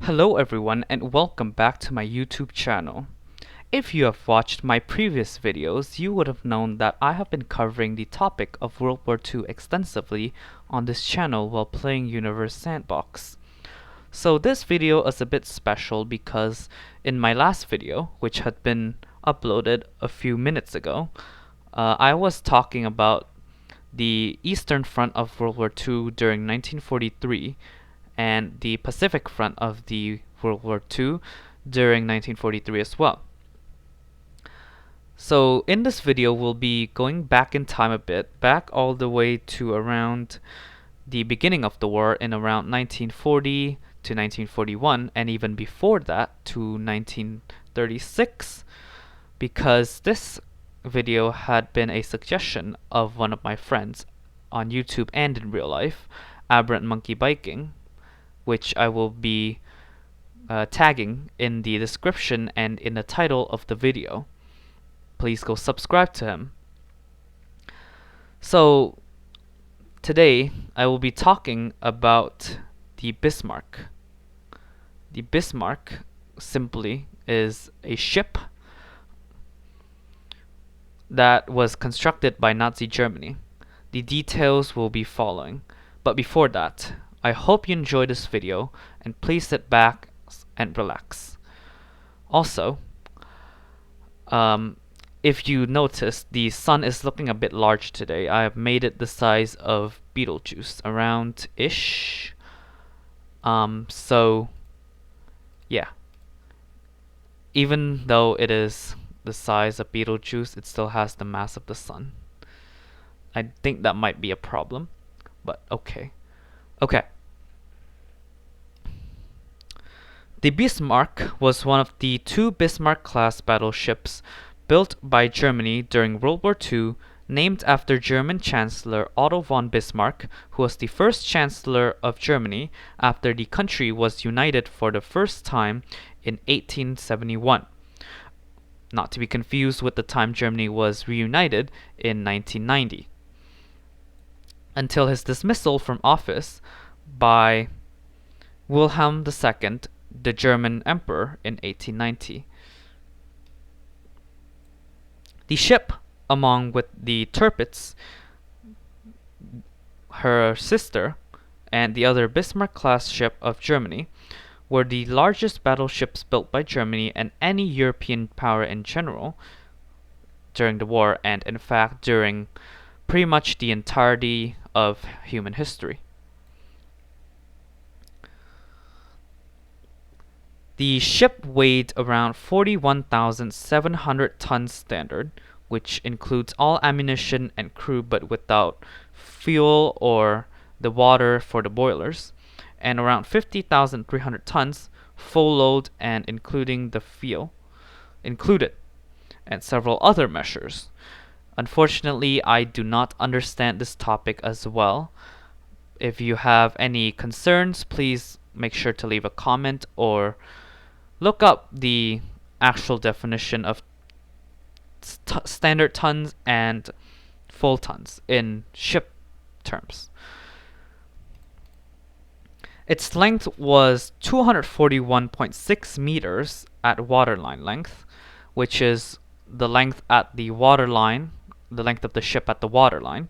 Hello everyone and welcome back to my YouTube channel. If you have watched my previous videos, you would have known that I have been covering the topic of World War II extensively on this channel while playing Universe Sandbox. So this video is a bit special because in my last video, which had been uploaded a few minutes ago, I was talking about the Eastern Front of World War II during 1943 and the Pacific Front of the World War II during 1943 as well. So in this video we'll be going back in time a bit, back all the way to around the beginning of the war in around 1940 to 1941 and even before that to 1936, because this video had been a suggestion of one of my friends on YouTube and in real life, Aberrant Monkey Biking, which I will be tagging in the description and in the title of the video. Please go subscribe to him. So today I will be talking about the Bismarck. The Bismarck simply is a ship that was constructed by Nazi Germany. The details will be following. But before that, I hope you enjoy this video and please sit back and relax. Also, if you notice, the sun is looking a bit large today. I have made it the size of Betelgeuse, around-ish. So, yeah. Even though it is the size of Betelgeuse, it still has the mass of the sun. I think that might be a problem, but okay. Okay. The Bismarck was one of the two Bismarck-class battleships built by Germany during World War II, named after German Chancellor Otto von Bismarck, who was the first Chancellor of Germany after the country was united for the first time in 1871. Not to be confused with the time Germany was reunited in 1990. Until his dismissal from office by Wilhelm II, the German Emperor, in 1890. The ship, along with the Tirpitz, her sister, and the other Bismarck-class ship of Germany, were the largest battleships built by Germany and any European power in general during the war, and in fact during pretty much the entirety of human history. The ship weighed around 41,700 tons standard, which includes all ammunition and crew but without fuel or the water for the boilers, and around 50,300 tons full load and including the fuel included, and several other measures. Unfortunately, I do not understand this topic as well. If you have any concerns, please make sure to leave a comment or look up the actual definition of standard tons and full tons in ship terms. Its length was 241.6 meters at waterline length, which is the length at the waterline, the length of the ship at the waterline,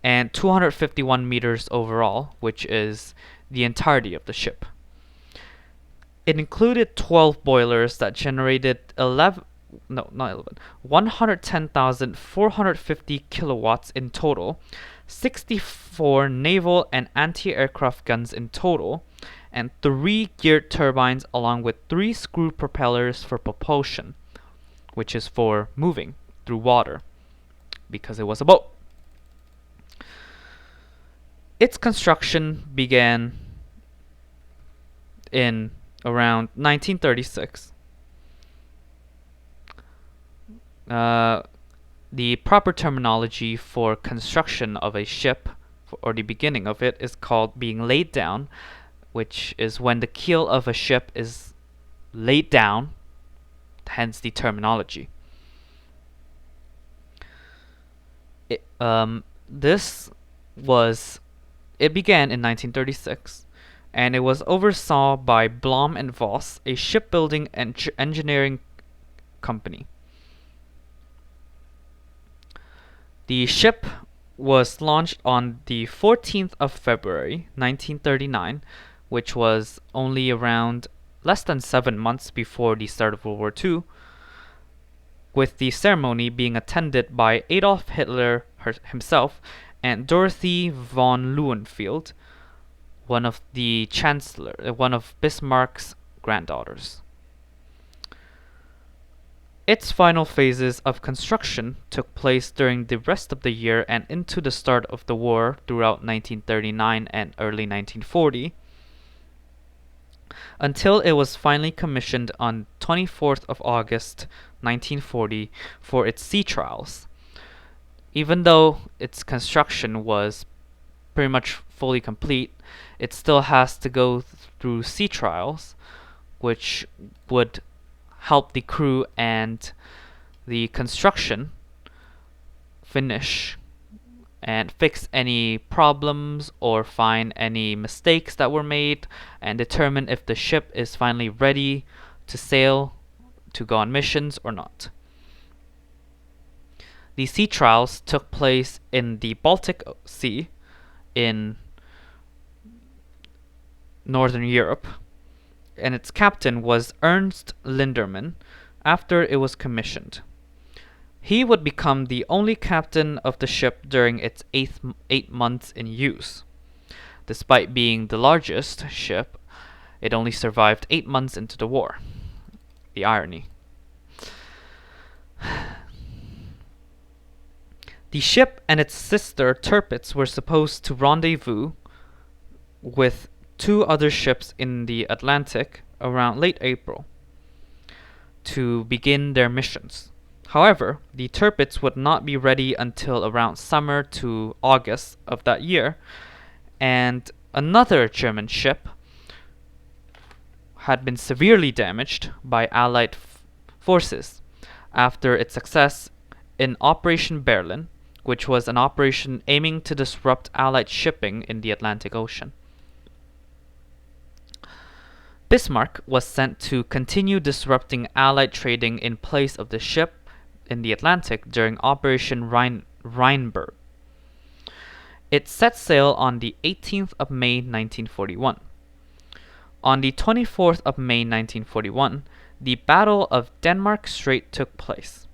and 251 meters overall, which is the entirety of the ship. It included 12 boilers that generated 110,450 kilowatts in total, 64 naval and anti-aircraft guns in total, and 3 geared turbines along with 3 screw propellers for propulsion, which is for moving through water, because it was a boat. Its construction began in around 1936. The proper terminology for construction of a ship, or the beginning of it, is called being laid down, which is when the keel of a ship is laid down, hence the terminology. It began in 1936, and it was oversaw by Blom and Voss, a shipbuilding and engineering company. The ship was launched on the 14th of February 1939, which was only around less than 7 months before the start of World War II, with the ceremony being attended by Adolf Hitler himself and Dorothy von Leeuwenfeld, one of Bismarck's granddaughters. Its final phases of construction took place during the rest of the year and into the start of the war throughout 1939 and early 1940, until it was finally commissioned on 24th of August 1940 for its sea trials. Even though its construction was pretty much fully complete, it still has to go through sea trials, which would help the crew and the construction finish and fix any problems or find any mistakes that were made and determine if the ship is finally ready to sail, to go on missions or not. The sea trials took place in the Baltic Sea in Northern Europe, and its captain was Ernst Linderman after it was commissioned. He would become the only captain of the ship during its 8 months in use. Despite being the largest ship, it only survived 8 months into the war. The irony. The ship and its sister Tirpitz were supposed to rendezvous with 2 other ships in the Atlantic around late April to begin their missions. However, the Tirpitz would not be ready until around summer to August of that year, and another German ship had been severely damaged by Allied forces after its success in Operation Berlin, which was an operation aiming to disrupt Allied shipping in the Atlantic Ocean. Bismarck was sent to continue disrupting Allied trading in place of the ship in the Atlantic during Operation Rheinberg. It set sail on the 18th of May 1941. On the 24th of May 1941, the Battle of Denmark Strait took place.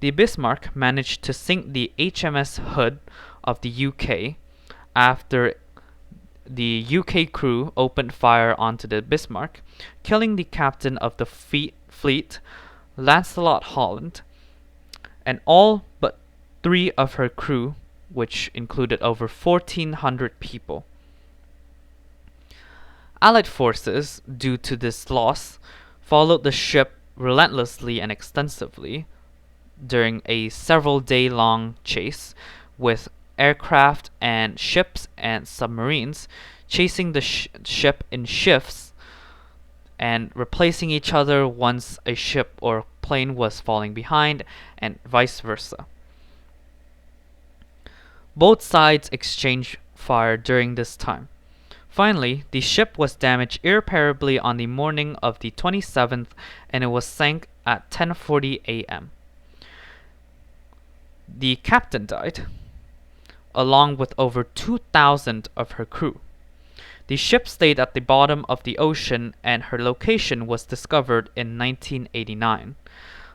The Bismarck managed to sink the HMS Hood of the UK after the UK crew opened fire onto the Bismarck, killing the captain of the fleet, Lancelot Holland, and all but 3 of her crew, which included over 1,400 people. Allied forces, due to this loss, followed the ship relentlessly and extensively during a several-day-long chase, with aircraft and ships and submarines chasing the ship in shifts and replacing each other once a ship or plane was falling behind, and vice versa. Both sides exchanged fire during this time. Finally, the ship was damaged irreparably on the morning of the 27th, and it was sank at 10:40 a.m. The captain died, along with over 2,000 of her crew. The ship stayed at the bottom of the ocean, and her location was discovered in 1989.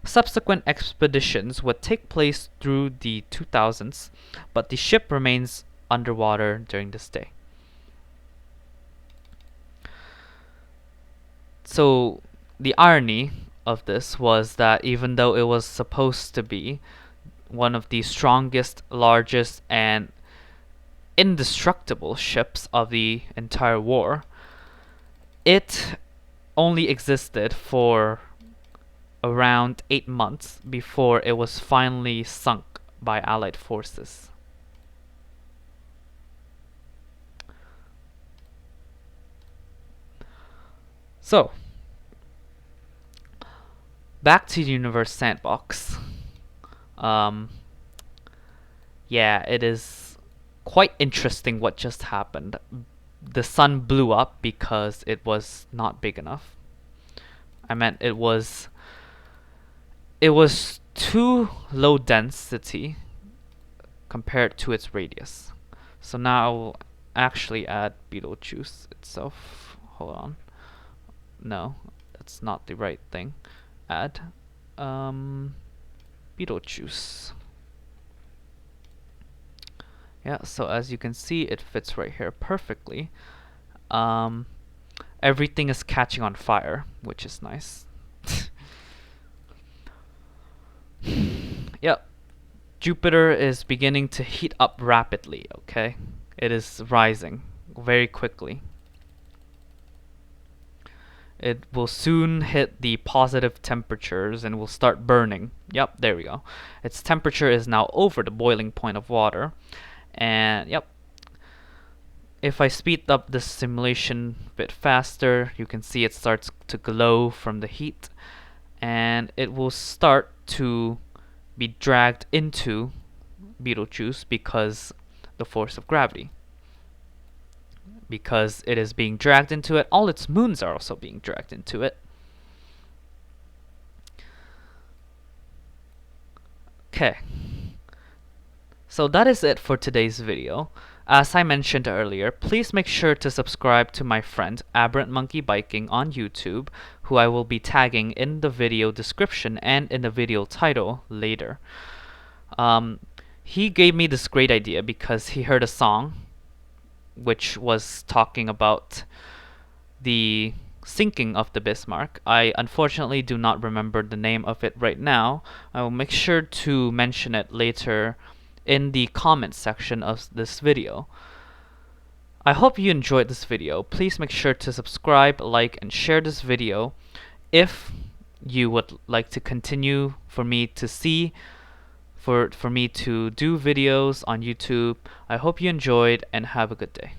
Subsequent expeditions would take place through the 2000s, but the ship remains underwater during this day. So, the irony of this was that even though it was supposed to be one of the strongest, largest, and indestructible ships of the entire war, it only existed for around 8 months before it was finally sunk by Allied forces. So, back to the universe Sandbox. Yeah, it is quite interesting what just happened. the sun blew up because it was not big enough. I meant it was too low density compared to its radius. So now I will actually add Betelgeuse itself. Hold on. No, that's not the right thing. Add Betelgeuse. Yeah, so as you can see, it fits right here perfectly. Everything is catching on fire, which is nice. Yep, Jupiter is beginning to heat up rapidly, okay? It is rising very quickly. It will soon hit the positive temperatures and will start burning. Yep, there we go. Its temperature is now over the boiling point of water. And yep, if I speed up the simulation a bit faster, you can see it starts to glow from the heat. And it will start to be dragged into Betelgeuse because the force of gravity. Because it is being dragged into it, all its moons are also being dragged into it. Okay. So that is it for today's video. As I mentioned earlier, please make sure to subscribe to my friend Aberrant Monkey Biking on YouTube, who I will be tagging in the video description and in the video title later. He gave me this great idea because he heard a song which was talking about the sinking of the Bismarck. I unfortunately do not remember the name of it right now. I will make sure to mention it later in the comments section of this video. I hope you enjoyed this video. Please make sure to subscribe, like, and share this video if you would like to continue for me to see for me to do videos on YouTube. I hope you enjoyed and have a good day.